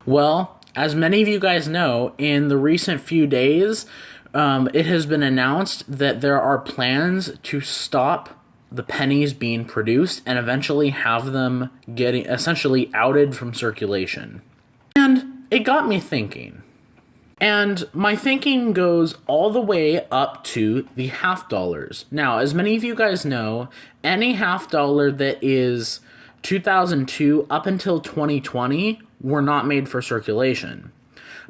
Well, as many of you guys know, in the recent few days, it has been announced that there are plans to stop the pennies being produced and eventually have them getting essentially outed from circulation. And it got me thinking. And my thinking goes all the way up to the half dollars. Now, as many of you guys know, any half dollar that is 2002 up until 2020 were not made for circulation.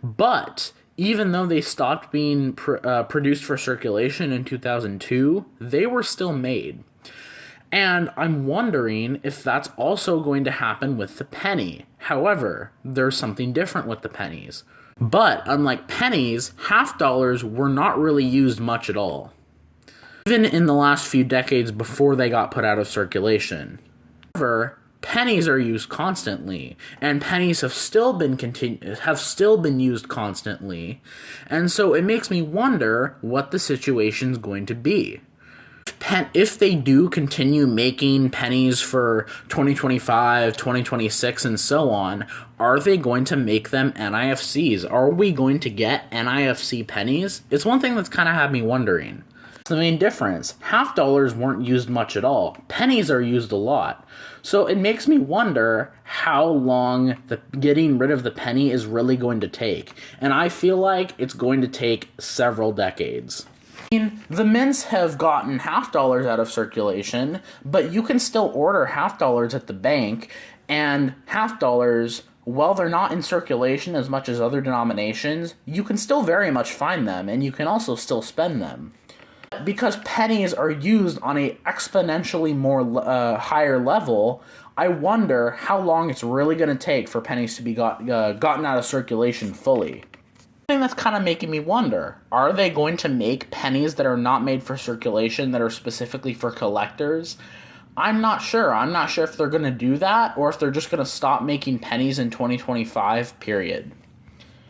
But even though they stopped being produced for circulation in 2002, they were still made. And I'm wondering if that's also going to happen with the penny. However, there's something different with the pennies. But unlike pennies, half dollars were not really used much at all, even in the last few decades before they got put out of circulation. However, pennies are used constantly, and pennies have still been used constantly, and so it makes me wonder what the situation's going to be. If they do continue making pennies for 2025, 2026, and so on, are they going to make them NIFCs? Are we going to get NIFC pennies? It's one thing that's kind of had me wondering. It's the main difference. Half dollars weren't used much at all. Pennies are used a lot. So it makes me wonder how long getting rid of the penny is really going to take. And I feel like it's going to take several decades. The mints have gotten half dollars out of circulation, but you can still order half dollars at the bank, and half dollars, while they're not in circulation as much as other denominations, you can still very much find them, and you can also still spend them. Because pennies are used on a exponentially more higher level, I wonder how long it's really going to take for pennies to be gotten out of circulation fully. Thing that's kind of making me wonder, are they going to make pennies that are not made for circulation that are specifically for collectors? I'm not sure. I'm not sure if they're going to do that or if they're just going to stop making pennies in 2025, period.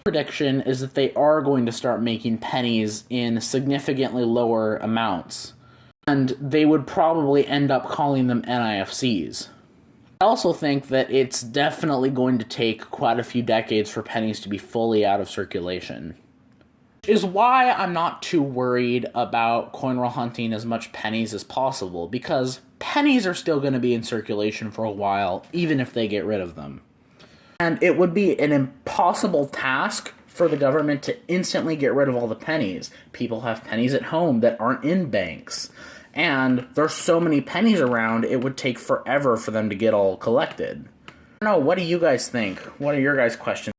Prediction is that they are going to start making pennies in significantly lower amounts, and they would probably end up calling them NIFCs. I also think that it's definitely going to take quite a few decades for pennies to be fully out of circulation. Which is why I'm not too worried about coin roll hunting as much pennies as possible, because pennies are still going to be in circulation for a while, even if they get rid of them. And it would be an impossible task for the government to instantly get rid of all the pennies. People have pennies at home that aren't in banks. And there's so many pennies around, it would take forever for them to get all collected. I don't know, what do you guys think? What are your guys' questions?